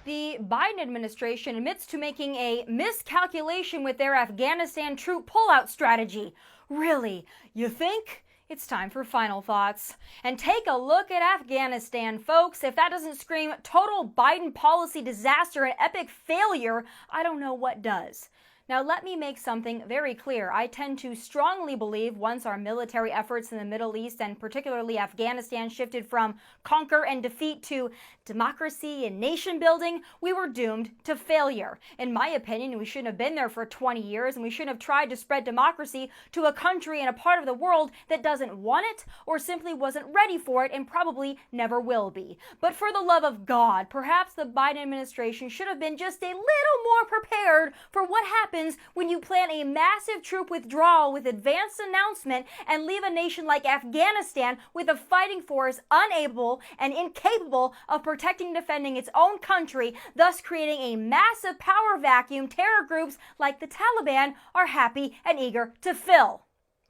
The Biden administration admits to making a miscalculation with their Afghanistan troop pullout strategy. Really? You think? It's time for final thoughts. And take a look at Afghanistan, folks. If that doesn't scream total Biden policy disaster and epic failure, I don't know what does. Now, let me make something very clear. I tend to strongly believe once our military efforts in the Middle East and particularly Afghanistan shifted from conquer and defeat to democracy and nation building, we were doomed to failure. In my opinion, we shouldn't have been there for 20 years and we shouldn't have tried to spread democracy to a country and a part of the world that doesn't want it or simply wasn't ready for it and probably never will be. But for the love of God, perhaps the Biden administration should have been just a little more prepared for what happens when you plan a massive troop withdrawal with advanced announcement and leave a nation like Afghanistan with a fighting force unable and incapable of protecting and defending its own country, thus creating a massive power vacuum terror groups like the Taliban are happy and eager to fill.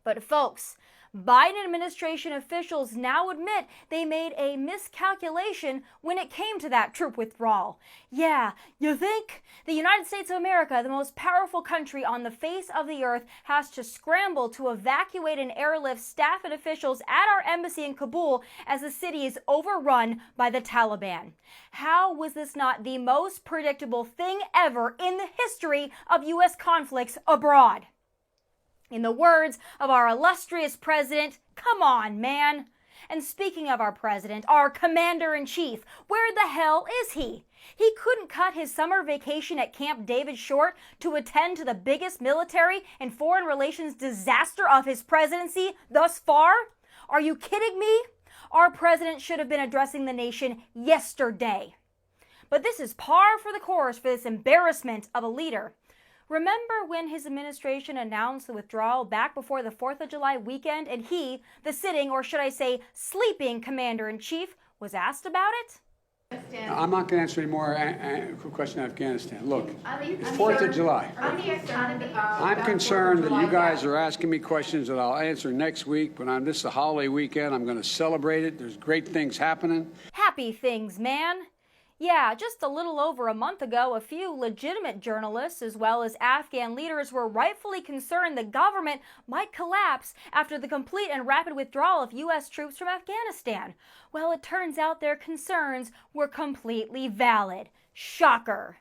But folks, Biden administration officials now admit they made a miscalculation when it came to that troop withdrawal. Yeah, you think? The United States of America, the most powerful country on the face of the earth, has to scramble to evacuate and airlift staff and officials at our embassy in Kabul as the city is overrun by the Taliban. How was this not the most predictable thing ever in the history of U.S. conflicts abroad? In the words of our illustrious president, come on, man. And speaking of our president, our commander-in-chief, where the hell is he? He couldn't cut his summer vacation at Camp David short to attend to the biggest military and foreign relations disaster of his presidency thus far? Are you kidding me? Our president should have been addressing the nation yesterday. But this is par for the course for this embarrassment of a leader. Remember when his administration announced the withdrawal back before the 4th of July weekend and he, the sitting, or should I say sleeping commander-in-chief, was asked about it? I'm not going to answer any more questions on Afghanistan. Look, it's 4th of July. I'm concerned that you guys are asking me questions that I'll answer next week, but this is a holiday weekend. I'm going to celebrate it. There's great things happening. Happy things, man. Yeah, just a little over a month ago, a few legitimate journalists as well as Afghan leaders were rightfully concerned the government might collapse after the complete and rapid withdrawal of U.S. troops from Afghanistan. Well, it turns out their concerns were completely valid. Shocker.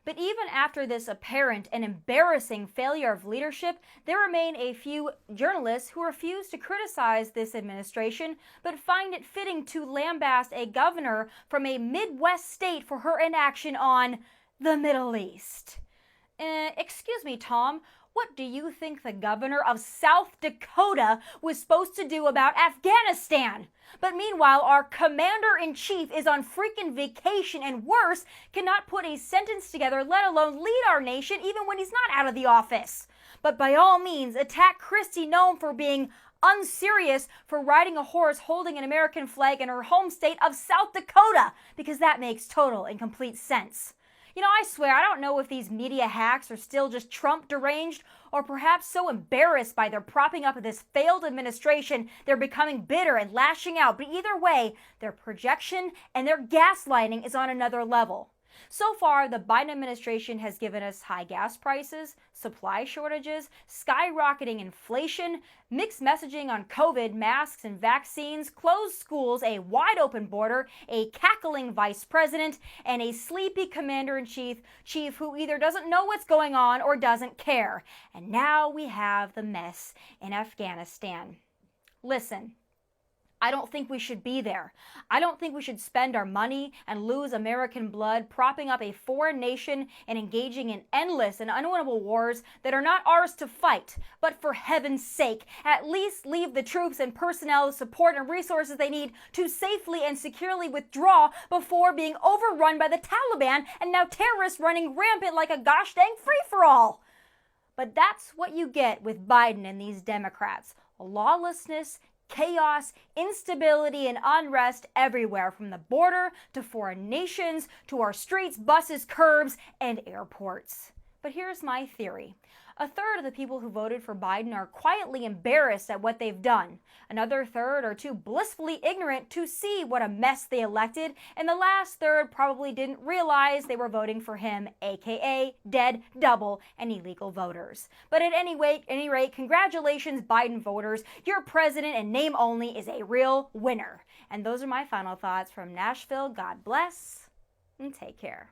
But even after this apparent and embarrassing failure of leadership, there remain a few journalists who refuse to criticize this administration, but find it fitting to lambaste a governor from a Midwest state for her inaction on the Middle East. Excuse me, Tom. What do you think the governor of South Dakota was supposed to do about Afghanistan? But meanwhile, our commander-in-chief is on freaking vacation and worse, cannot put a sentence together, let alone lead our nation even when he's not out of the office. But by all means, attack Christie, known for being unserious for riding a horse holding an American flag in her home state of South Dakota, because that makes total and complete sense. You know, I swear, I don't know if these media hacks are still just Trump deranged or perhaps so embarrassed by their propping up of this failed administration, they're becoming bitter and lashing out. But either way, their projection and their gaslighting is on another level. So far, the Biden administration has given us high gas prices, supply shortages, skyrocketing inflation, mixed messaging on COVID, masks and vaccines, closed schools, a wide-open border, a cackling vice president, and a sleepy commander-in-chief who either doesn't know what's going on or doesn't care. And now we have the mess in Afghanistan. Listen. I don't think we should be there. I don't think we should spend our money and lose American blood propping up a foreign nation and engaging in endless and unwinnable wars that are not ours to fight. But for heaven's sake, at least leave the troops and personnel the support and resources they need to safely and securely withdraw before being overrun by the Taliban and now terrorists running rampant like a gosh dang free-for-all. But that's what you get with Biden and these Democrats. Lawlessness, chaos, instability, and unrest everywhere, from the border to foreign nations to our streets, buses, curbs, and airports. But here's my theory. A third of the people who voted for Biden are quietly embarrassed at what they've done. Another third are too blissfully ignorant to see what a mess they elected. And the last third probably didn't realize they were voting for him, aka dead, double, and illegal voters. But at any rate, congratulations, Biden voters. Your president in name only is a real winner. And those are my final thoughts from Nashville. God bless and take care.